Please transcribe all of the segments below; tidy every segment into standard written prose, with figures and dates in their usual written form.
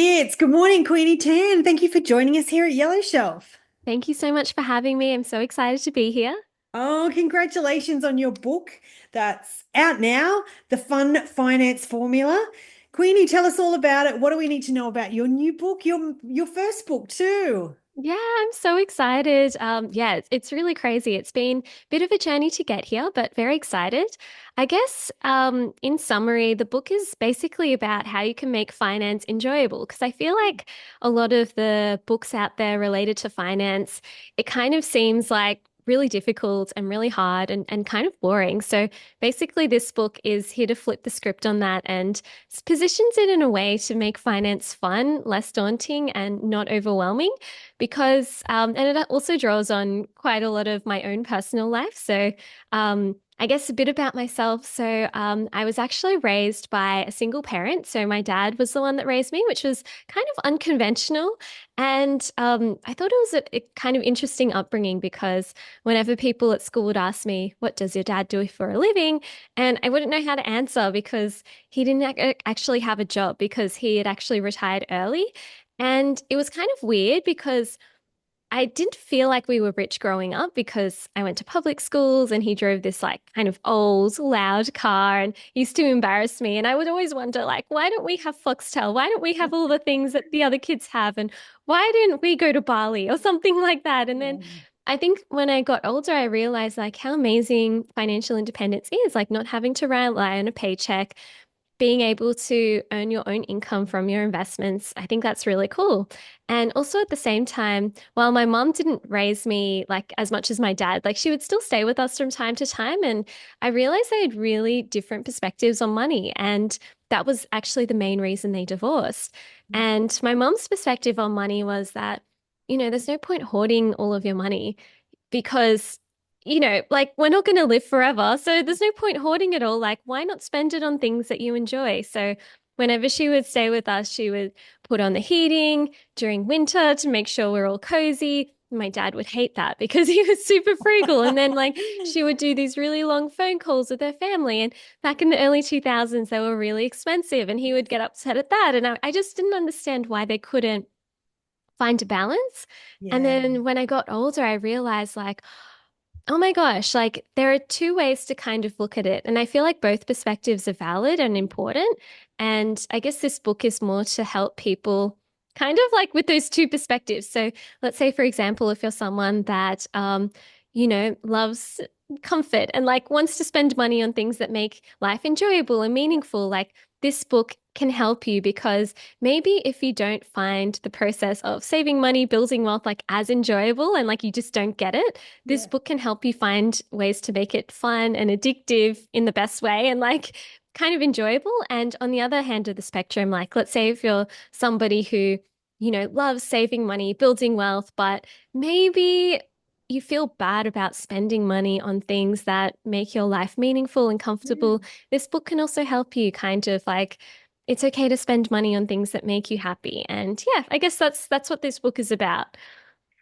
It's good morning, Queenie Tan. Thank you for joining us here at Yellow Shelf. Thank you so much for having me. I'm so excited to be here. Oh, congratulations on your book that's out now, The Fun Finance Formula. Queenie, tell us all about it. What do we need to know about your new book, your first book too? Yeah, I'm so excited. Yeah, it's really crazy. It's been a bit of a journey to get here, but very excited. I guess, in summary, the book is basically about how you can make finance enjoyable. Because I feel like a lot of the books out there related to finance, it kind of seems like really difficult and really hard and kind of boring. So basically, this book is here to flip the script on that and positions it in a way to make finance fun, less daunting, and not overwhelming because and it also draws on quite a lot of my own personal life. So I guess a bit about myself. So I was actually raised by a single parent. So my dad was the one that raised me, which was kind of unconventional. And I thought it was a kind of interesting upbringing because whenever people at school would ask me, "What does your dad do for a living?" And I wouldn't know how to answer because he didn't actually have a job because he had actually retired early. And it was kind of weird because I didn't feel like we were rich growing up because I went to public schools and he drove this like kind of old, loud car and used to embarrass me. And I would always wonder, like, why don't we have Foxtel? Why don't we have all the things that the other kids have? And why didn't we go to Bali or something like that? And then Yeah. I think when I got older, I realized like how amazing financial independence is, like not having to rely on a paycheck, being able to earn your own income from your investments. I think that's really cool. And also at the same time, while my mom didn't raise me like as much as my dad, like she would still stay with us from time to time. And I realized they had really different perspectives on money. And that was actually the main reason they divorced. And my mom's perspective on money was that, there's no point hoarding all of your money because like we're not going to live forever. So there's no point hoarding it all. Like, why not spend it on things that you enjoy? So whenever she would stay with us, she would put on the heating during winter to make sure we're all cozy. My dad would hate that because he was super frugal. And then, like, she would do these really long phone calls with her family. And back in the early 2000s, they were really expensive. And he would get upset at that. And I just didn't understand why they couldn't find a balance. And Yeah. then when I got older, I realized, like, oh my gosh, like there are two ways to kind of look at it. And I feel like both perspectives are valid and important. And I guess this book is more to help people kind of like with those two perspectives. So let's say, for example, if you're someone that, loves comfort and like wants to spend money on things that make life enjoyable and meaningful, like this book can help you because maybe if you don't find the process of saving money, building wealth like as enjoyable and like you just don't get it, this Yeah. book can help you find ways to make it fun and addictive in the best way and like kind of enjoyable. And on the other hand of the spectrum, like let's say if you're somebody who, loves saving money, building wealth, but maybe you feel bad about spending money on things that make your life meaningful and comfortable, this book can also help you kind of like it's okay to spend money on things that make you happy. And yeah, I guess that's what this book is about.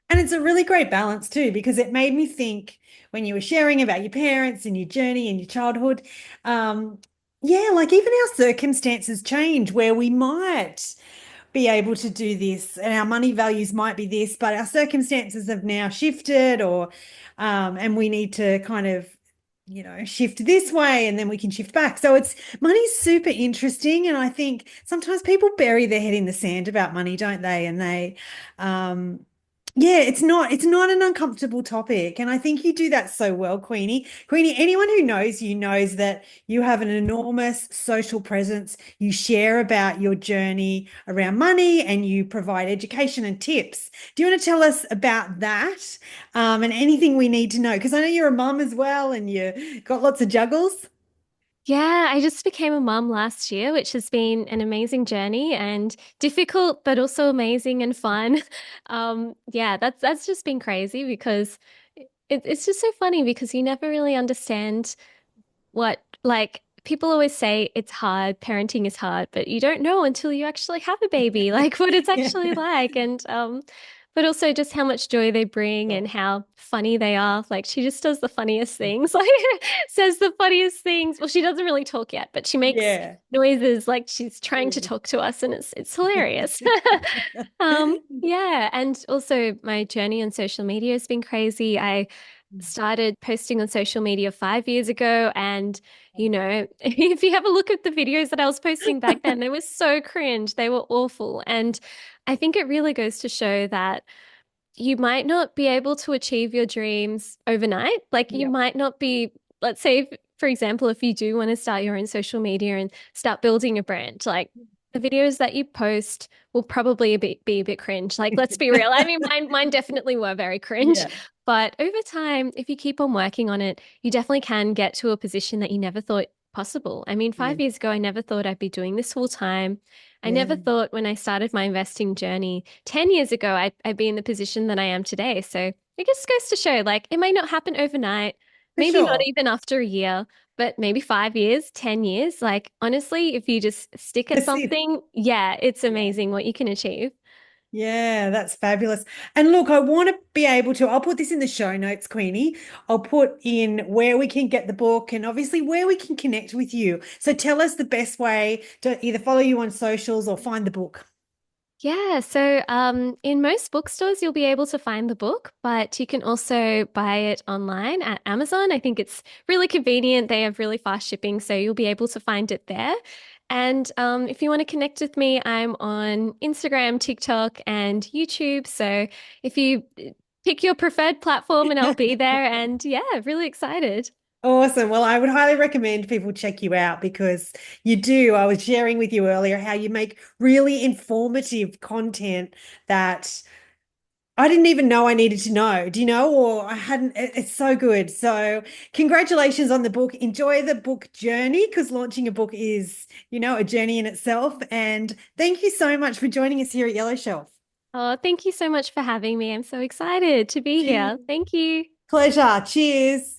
And it's a really great balance too, because it made me think when you were sharing about your parents and your journey and your childhood. Um, yeah, like even our circumstances change where we might be able to do this and our money values might be this, but our circumstances have now shifted and we need to kind of shift this way and then we can shift back. So it's money's super interesting, and I think sometimes people bury their head in the sand about money, don't they? And they yeah, it's not an uncomfortable topic. And I think you do that so well, Queenie. Queenie, anyone who knows you knows that you have an enormous social presence. You share about your journey around money and you provide education and tips. Do you want to tell us about that and anything we need to know? Because I know you're a mum as well and you got lots of juggles. Yeah, I just became a mum last year, which has been an amazing journey and difficult, but also amazing and fun. Yeah, that's just been crazy because it's just so funny because you never really understand what like people always say it's hard, parenting is hard, but you don't know until you actually have a baby, like what it's Yeah. actually like. And but also just how much joy they bring and Sure. how funny they are. Like she just does the funniest things, like says the funniest things. Well, she doesn't really talk yet, but she makes Yeah. noises like she's trying to Mm. talk to us, and it's hilarious. Yeah, and also my journey on social media has been crazy. I started posting on social media 5 years ago, and if you have a look at the videos that I was posting back then, they were so cringe. They were awful. And I think it really goes to show that you might not be able to achieve your dreams overnight. Like you Yeah. might not be, let's say, for example, if you do want to start your own social media and start building a brand, like the videos that you post will probably be a bit cringe. Like, let's be real. I mean, mine definitely were very cringe. Yeah. But over time, if you keep on working on it, you definitely can get to a position that you never thought possible. I mean, Yeah. 5 years ago, I never thought I'd be doing this full time. I never Yeah. thought when I started my investing journey 10 years ago, I'd be in the position that I am today. So it just goes to show like it may not happen overnight, For maybe not sure. even after a year, but maybe 5 years, 10 years. Like honestly, if you just stick at Persist. something, yeah, it's Yeah. amazing what you can achieve. Yeah, that's fabulous. And look, I want to be able to, I'll put this in the show notes, Queenie. I'll put in where we can get the book and obviously where we can connect with you. So tell us the best way to either follow you on socials or find the book. Yeah, so in most bookstores, you'll be able to find the book, but you can also buy it online at Amazon. I think it's really convenient. They have really fast shipping, so you'll be able to find it there. And if you want to connect with me, I'm on Instagram, TikTok, and YouTube. So if you pick your preferred platform, and I'll be there. And yeah, really excited. Awesome. Well, I would highly recommend people check you out because you do. I was sharing with you earlier how you make really informative content that I didn't even know I needed to know. Do you know? Or I hadn't. It's so good. So, congratulations on the book. Enjoy the book journey because launching a book is, a journey in itself. And thank you so much for joining us here at Yellow Shelf. Oh, thank you so much for having me. I'm so excited to be Cheers. here. Thank you. Pleasure. Cheers.